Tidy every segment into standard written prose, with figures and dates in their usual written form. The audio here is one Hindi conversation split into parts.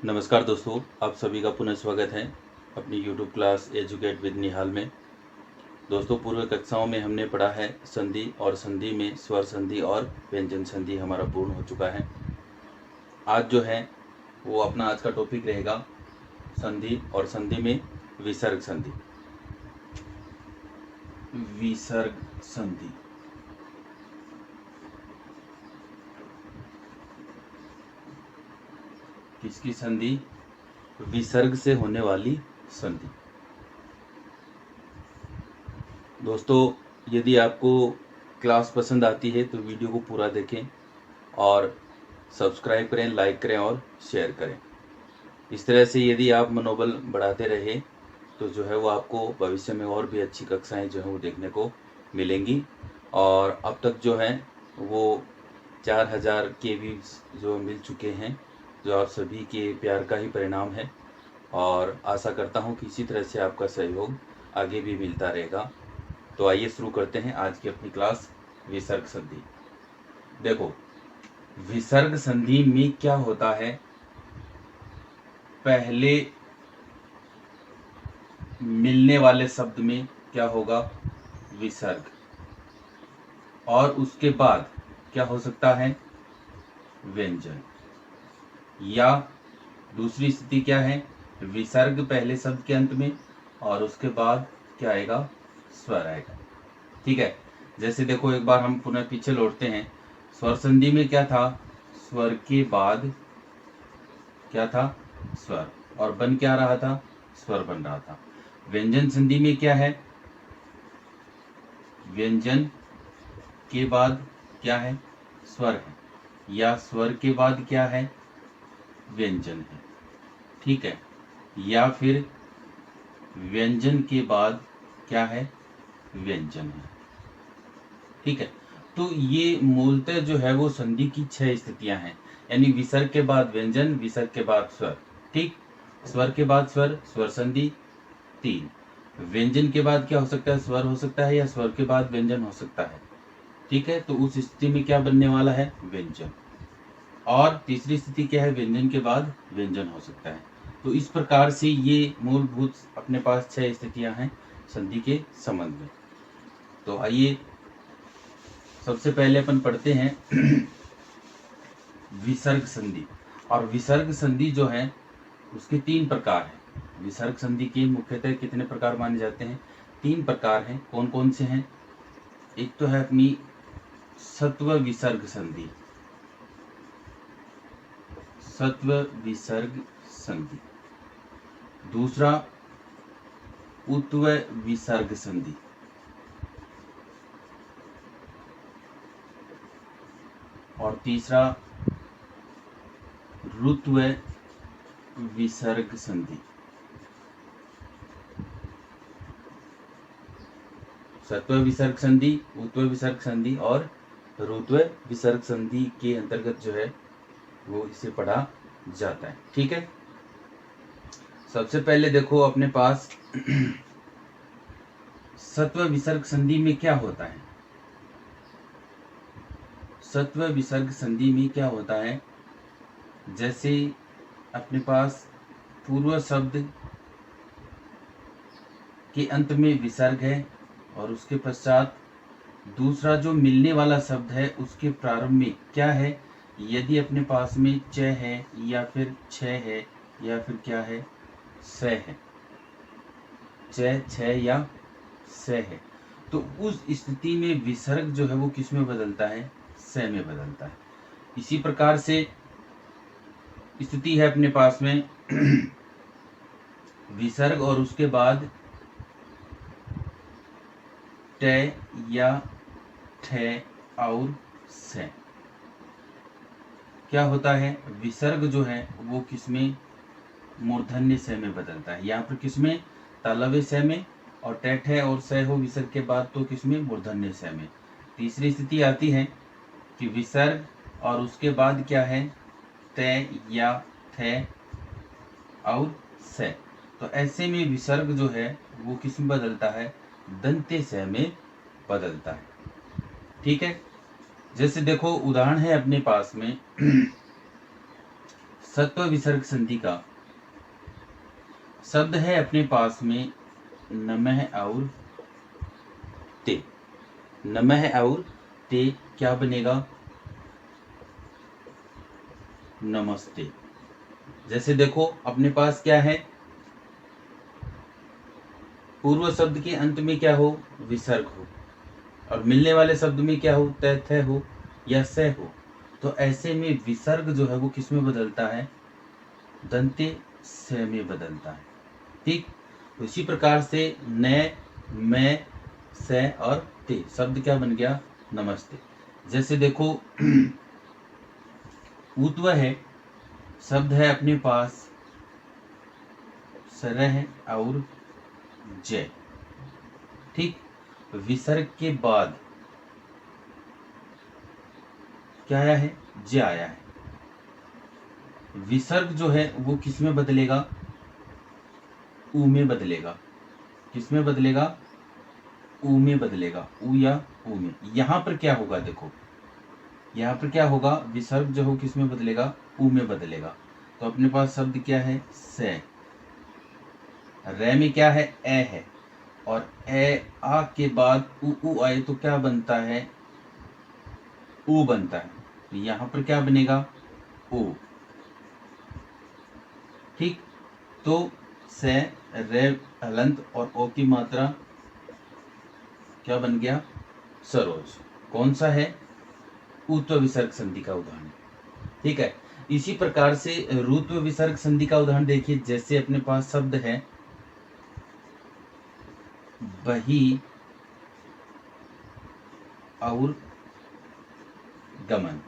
नमस्कार दोस्तों, आप सभी का पुनः स्वागत है अपनी YouTube क्लास एजुकेट विद निहाल में। दोस्तों, पूर्व कक्षाओं में हमने पढ़ा है संधि और संधि में स्वर संधि और व्यंजन संधि हमारा पूर्ण हो चुका है। आज जो है वो अपना आज का टॉपिक रहेगा संधि और संधि में विसर्ग संधि। विसर्ग संधि किसकी संधि? विसर्ग से होने वाली संधि। दोस्तों, यदि आपको क्लास पसंद आती है तो वीडियो को पूरा देखें और सब्सक्राइब करें, लाइक करें और शेयर करें। इस तरह से यदि आप मनोबल बढ़ाते रहे तो जो है वो आपको भविष्य में और भी अच्छी कक्षाएं जो है वो देखने को मिलेंगी। और अब तक जो है वो 4000 के व्यूज जो मिल चुके हैं, जो आप सभी के प्यार का ही परिणाम है। और आशा करता हूँ कि इसी तरह से आपका सहयोग आगे भी मिलता रहेगा। तो आइए शुरू करते हैं आज की अपनी क्लास विसर्ग संधि। देखो, विसर्ग संधि में क्या होता है, पहले मिलने वाले शब्द में क्या होगा? विसर्ग। और उसके बाद क्या हो सकता है? व्यंजन। या दूसरी स्थिति क्या है? विसर्ग पहले शब्द के अंत में और उसके बाद क्या आएगा? स्वर आएगा। ठीक है, जैसे देखो एक बार हम पुनः पीछे लौटते हैं। स्वर संधि में क्या था? स्वर के बाद क्या था? स्वर। और बन क्या रहा था? स्वर बन रहा था। व्यंजन संधि में क्या है? व्यंजन के बाद क्या है? स्वर है। या स्वर के बाद क्या है? व्यंजन है। ठीक है, या फिर व्यंजन के बाद क्या है? व्यंजन है। ठीक है, तो ये मूलतः जो है वो संधि की 6 स्थितियां हैं, यानी विसर्ग के बाद व्यंजन, विसर्ग के बाद स्वर। ठीक, स्वर के बाद स्वर, स्वर संधि 3। व्यंजन के बाद क्या हो सकता है? स्वर हो सकता है, या स्वर के बाद व्यंजन हो सकता है। ठीक है, तो उस स्थिति में क्या बनने वाला है? व्यंजन। और तीसरी स्थिति क्या है? व्यंजन के बाद व्यंजन हो सकता है। तो इस प्रकार से ये मूलभूत अपने पास 6 स्थितियां हैं संधि के संबंध में। तो आइए सबसे पहले अपन पढ़ते हैं विसर्ग संधि। और विसर्ग संधि जो है उसके 3 प्रकार हैं। विसर्ग संधि के मुख्यतः कितने प्रकार माने जाते हैं? 3 प्रकार हैं। कौन कौन से हैं? एक तो है अपनी सत्व विसर्ग संधि। सत्व विसर्ग संधि। दूसरा उत्व विसर्ग संधि। और तीसरा ऋत्व विसर्ग संधि। सत्व विसर्ग संधि, उत्व विसर्ग संधि और ऋत्व विसर्ग संधि के अंतर्गत जो है वो इसे पढ़ा जाता है। ठीक है, सबसे पहले देखो अपने पास सत्व विसर्ग संधि में क्या होता है? सत्व विसर्ग संधि में क्या होता है? जैसे अपने पास पूर्व शब्द के अंत में विसर्ग है और उसके पश्चात दूसरा जो मिलने वाला शब्द है उसके प्रारंभ में क्या है? यदि अपने पास में च है या फिर छ है या फिर क्या है? स है। च, छ या स है। तो उस स्थिति में विसर्ग जो है वो किस में बदलता है? स में बदलता है। इसी प्रकार से स्थिति है अपने पास में विसर्ग और उसके बाद ट या ठ और स। क्या होता है? विसर्ग जो है वो किसमें? मूर्धन्य स में बदलता है। यहाँ पर किसमें? तालव्य स में। और ट और स हो विसर्ग के बाद तो किसमें? मूर्धन्य स में। तीसरी स्थिति आती है कि विसर्ग और उसके बाद क्या है? त या थ और स। तो ऐसे में विसर्ग जो है वो किस में बदलता है? दंत्य स में बदलता है। ठीक है, जैसे देखो उदाहरण है अपने पास में सत्व विसर्ग संधि का शब्द है अपने पास में नमः और ते। नमः और ते क्या बनेगा? नमस्ते। जैसे देखो अपने पास क्या है, पूर्व शब्द के अंत में क्या हो? विसर्ग हो, और मिलने वाले शब्द में क्या हो? त थ हो या स हो। तो ऐसे में विसर्ग जो है वो किस में बदलता है? दंते स में बदलता है। ठीक, तो इसी प्रकार से न, मैं, स और ते शब्द क्या बन गया? नमस्ते। जैसे देखो ऊत्व है, शब्द है अपने पास सरह और जय। ठीक, विसर्ग के बाद क्या आया है? ज आया है। विसर्ग जो है वो किस में बदलेगा? ऊ में बदलेगा। किस में बदलेगा? ऊ में बदलेगा। ऊ या ऊ में। यहां पर क्या होगा? देखो यहां पर क्या होगा? विसर्ग जो हो किस में बदलेगा? ऊ में बदलेगा। तो अपने पास शब्द क्या है? से। रे में क्या है? ए है, और ए आ के बाद ऊ आए तो क्या बनता है? ऊ बनता है। तो यहां पर क्या बनेगा? ओ। ठीक, तो से, रे हलंत और ओ की मात्रा क्या बन गया? सरोज। कौन सा है? ऊत्व विसर्ग संधि का उदाहरण। ठीक है, इसी प्रकार से रुत्व विसर्ग संधि का उदाहरण देखिए। जैसे अपने पास शब्द है बही और गमन।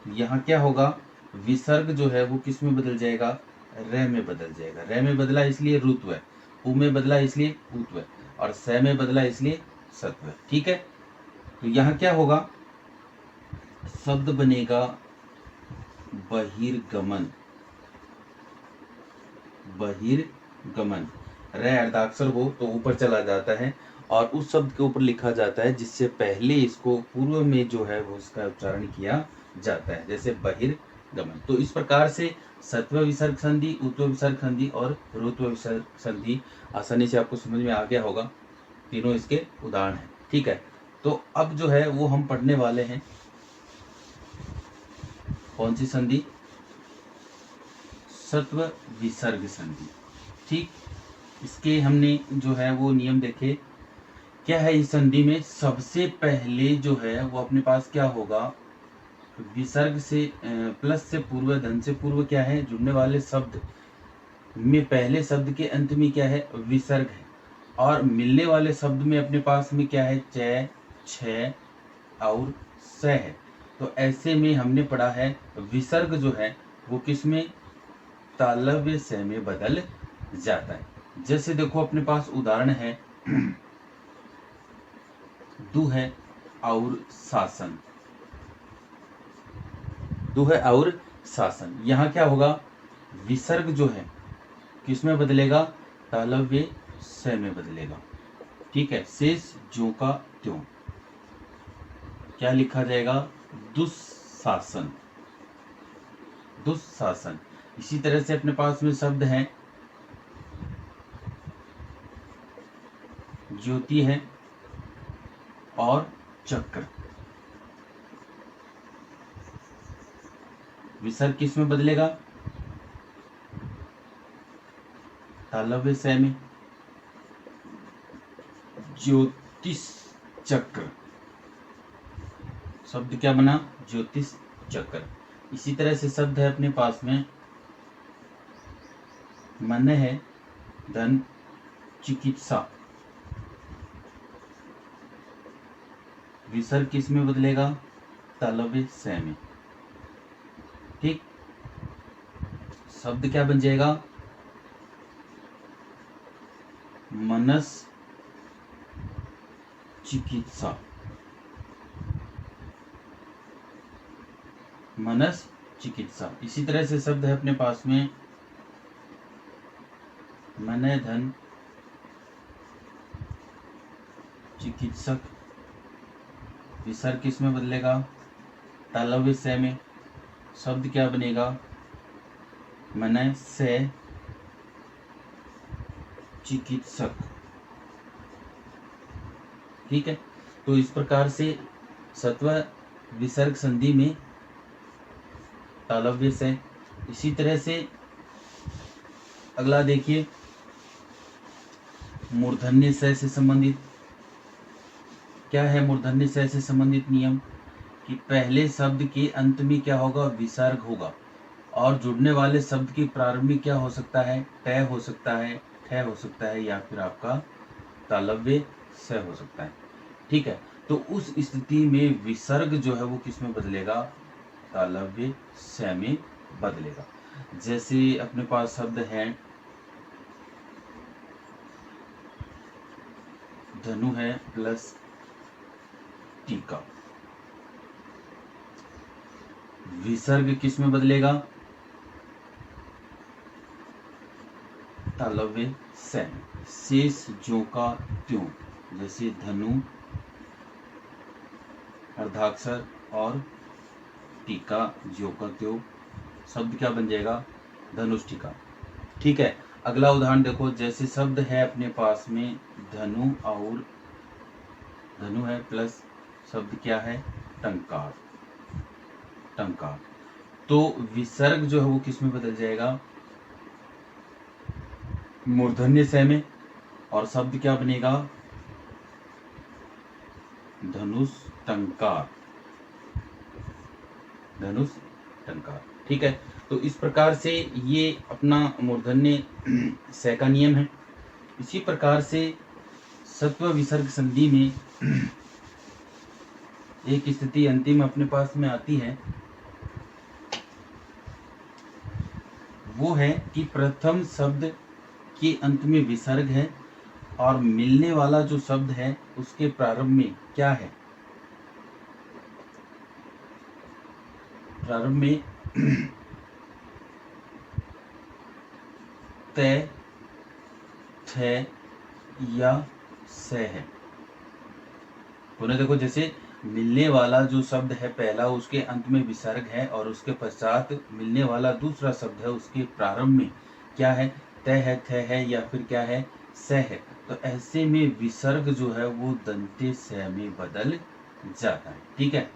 यहाँ क्या होगा? विसर्ग जो है वो किस में बदल जाएगा? रे में बदल जाएगा। रे में बदला इसलिए रुत्व है, उ में बदला इसलिए ऊत्व है, और स में बदला इसलिए सत्व है। ठीक है, तो यहाँ क्या होगा? शब्द बनेगा बहिर्गमन। बहिर्गमन। रे अर्धाक्षर हो तो ऊपर चला जाता है, और उस शब्द के ऊपर लिखा जाता है जिससे पहले इसको पूर्व में जो है वो उसका उच्चारण किया जाता है, जैसे बहिर्गमन। तो इस प्रकार से सत्व विसर्ग संधि, ऊत्व विसर्ग संधि और रुत्व विसर्ग संधि आसानी से आपको समझ में आ गया होगा। तीनों इसके उदाहरण हैं। ठीक है, तो अब जो है वो हम पढ़ने वाले हैं कौन सी संधि? सत्व विसर्ग संधि। ठीक, इसके हमने जो है वो नियम देखे। क्या है इस संधि में? सबसे पहले जो है वो अपने पास क्या होगा? विसर्ग से प्लस से पूर्व, धन से पूर्व क्या है? जुड़ने वाले शब्द में पहले शब्द के अंत में क्या है? विसर्ग है, और मिलने वाले शब्द में अपने पास में क्या है? च, छ और स है। तो ऐसे में हमने पढ़ा है विसर्ग जो है वो किस में? तालव्य स में बदल जाता है। जैसे देखो अपने पास उदाहरण है दुह और शासन। दुह और शासन, यहाँ क्या होगा? विसर्ग जो है किस में बदलेगा? तालव्य स में बदलेगा। ठीक है, शेष ज्यों का त्यों क्या लिखा जाएगा? दुस्शासन। दुस्शासन। इसी तरह से अपने पास में शब्द है ज्योति है और चक्र। विसर्ग किस में बदलेगा? तालव्य स में। ज्योतिष चक्र, शब्द क्या बना? ज्योतिष चक्र। इसी तरह से शब्द है अपने पास में मन है, धन, चिकित्सा। विसर्ग किस में बदलेगा? तालव्य स में। ठीक, शब्द क्या बन जाएगा? मनस चिकित्सा। मनस चिकित्सा। इसी तरह से शब्द है अपने पास में मन, धन, चिकित्सक। विसर्ग किस में बदलेगा? तालव्य स में। शब्द क्या बनेगा? मन से चिकित्सक। ठीक है, तो इस प्रकार से सत्व विसर्ग संधि में तालव्य से। इसी तरह से अगला देखिए, मूर्धन्य से संबंधित क्या है। मूर्धन्य से संबंधित नियम कि पहले शब्द के अंत में क्या होगा, विसर्ग होगा, और जुड़ने वाले शब्द के प्रारंभ में क्या हो सकता है, तय हो सकता है, ठय हो सकता है, या फिर आपका तालव्य स हो सकता है। ठीक है, तो उस स्थिति में विसर्ग जो है वो किस में बदलेगा, तालव्य स में बदलेगा। जैसे अपने पास शब्द है धनु है प्लस टीका, विसर्ग किस में बदलेगा, तालव्य स में। शेष ज्यों का त्यों, जैसे धनु, अर्धाक्षर और टीका, ज्यों का त्यों, शब्द क्या बन जाएगा, धनुष्टिका। ठीक है, अगला उदाहरण देखो, जैसे शब्द है अपने पास में धनु, और धनु है प्लस शब्द क्या है, टंकार। टंकार, तो विसर्ग जो है वो किस में बदल जाएगा, मूर्धन्य स में, और शब्द क्या बनेगा, धनुष टंकार। धनुष टंकार। ठीक है, तो इस प्रकार से ये अपना मूर्धन्य स का नियम है। इसी प्रकार से सत्व विसर्ग संधि में एक स्थिति अंतिम अपने पास में आती है, वो है कि प्रथम शब्द के अंत में विसर्ग है, और मिलने वाला जो शब्द है उसके प्रारंभ में क्या है, प्रारंभ में तय, थ या स है। पुनः देखो, जैसे मिलने वाला जो शब्द है पहला, उसके अंत में विसर्ग है, और उसके पश्चात मिलने वाला दूसरा शब्द है, उसके प्रारंभ में क्या है, तय है, थ है, या फिर क्या है, स है। तो ऐसे में विसर्ग जो है वो दंते स में बदल जाता है। ठीक है,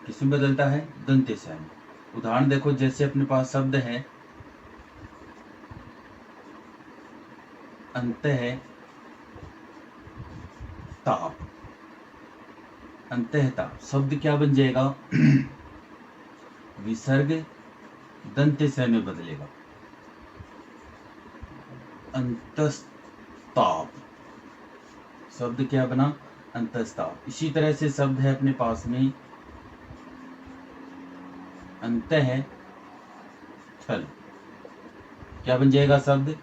किसमें बदलता है, दंते स में। उदाहरण देखो, जैसे अपने पास शब्द है अंत है ताप। अंतःता शब्द क्या बन जाएगा, विसर्ग दंते स में बदलेगा, अंतस्ताप। शब्द क्या बना, अंतस्ताप। इसी तरह से शब्द है अपने पास में अंत है थल, क्या बन जाएगा शब्द,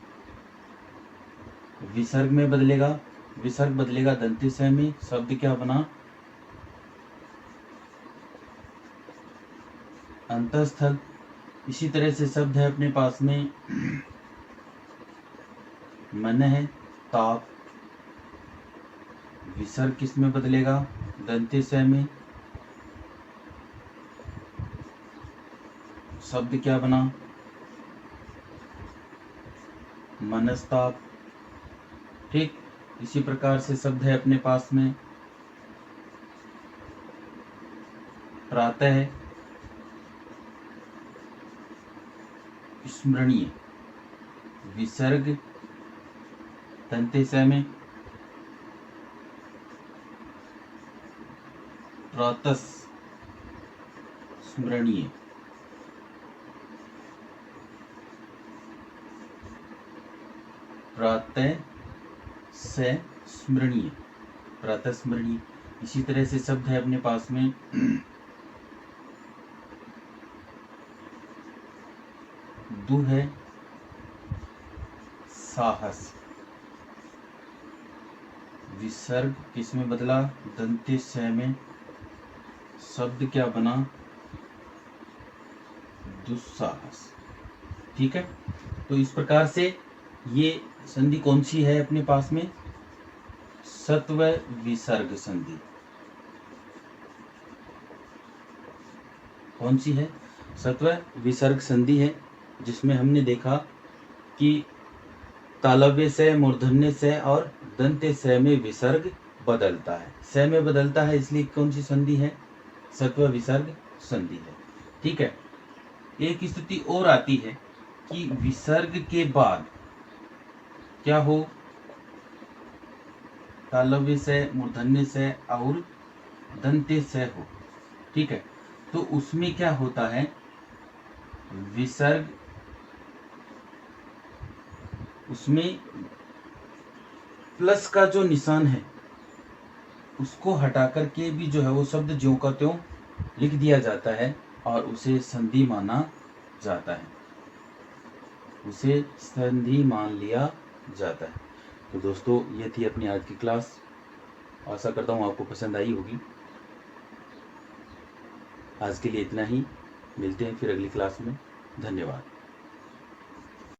विसर्ग में बदलेगा, विसर्ग बदलेगा दंते स में, शब्द क्या बना, अंतस्थल। इसी तरह से शब्द है अपने पास में मन है ताप, विसर्ग किस में बदलेगा, दंते स में, शब्द क्या बना, मनस्ताप। ठीक, इसी प्रकार से शब्द है अपने पास में प्रातः स्मरणीय, विसर्ग दंते स में, प्रातः स्मरणीय। प्रातः से स्मरणीय, प्रातः स्मरणीय। इसी तरह से शब्द है अपने पास में दु है साहस, विसर्ग किस में बदला, दंते स में, शब्द क्या बना, दुस्साहस। ठीक है, तो इस प्रकार से ये संधि कौन सी है अपने पास में, सत्व विसर्ग संधि। कौन सी है, सत्व विसर्ग संधि है। जिसमें हमने देखा कि तालव्य से, मूर्धन्य से और दंत्य से में विसर्ग बदलता है। से में बदलता है इसलिए कौन सी संधि है? सत्व विसर्ग संधि है। ठीक है। एक स्थिति और आती है कि विसर्ग के बाद क्या हो? तालव्य से, मूर्धन्य से और दंत्य से हो। ठीक है। तो उसमें क्या होता है? विसर्ग, उसमें प्लस का जो निशान है उसको हटा करके भी जो है वो शब्द ज्यों का त्यों लिख दिया जाता है और उसे संधि माना जाता है, उसे संधि मान लिया जाता है। तो दोस्तों ये थी अपनी आज की क्लास। आशा करता हूँ आपको पसंद आई होगी। आज के लिए इतना ही, मिलते हैं फिर अगली क्लास में। धन्यवाद।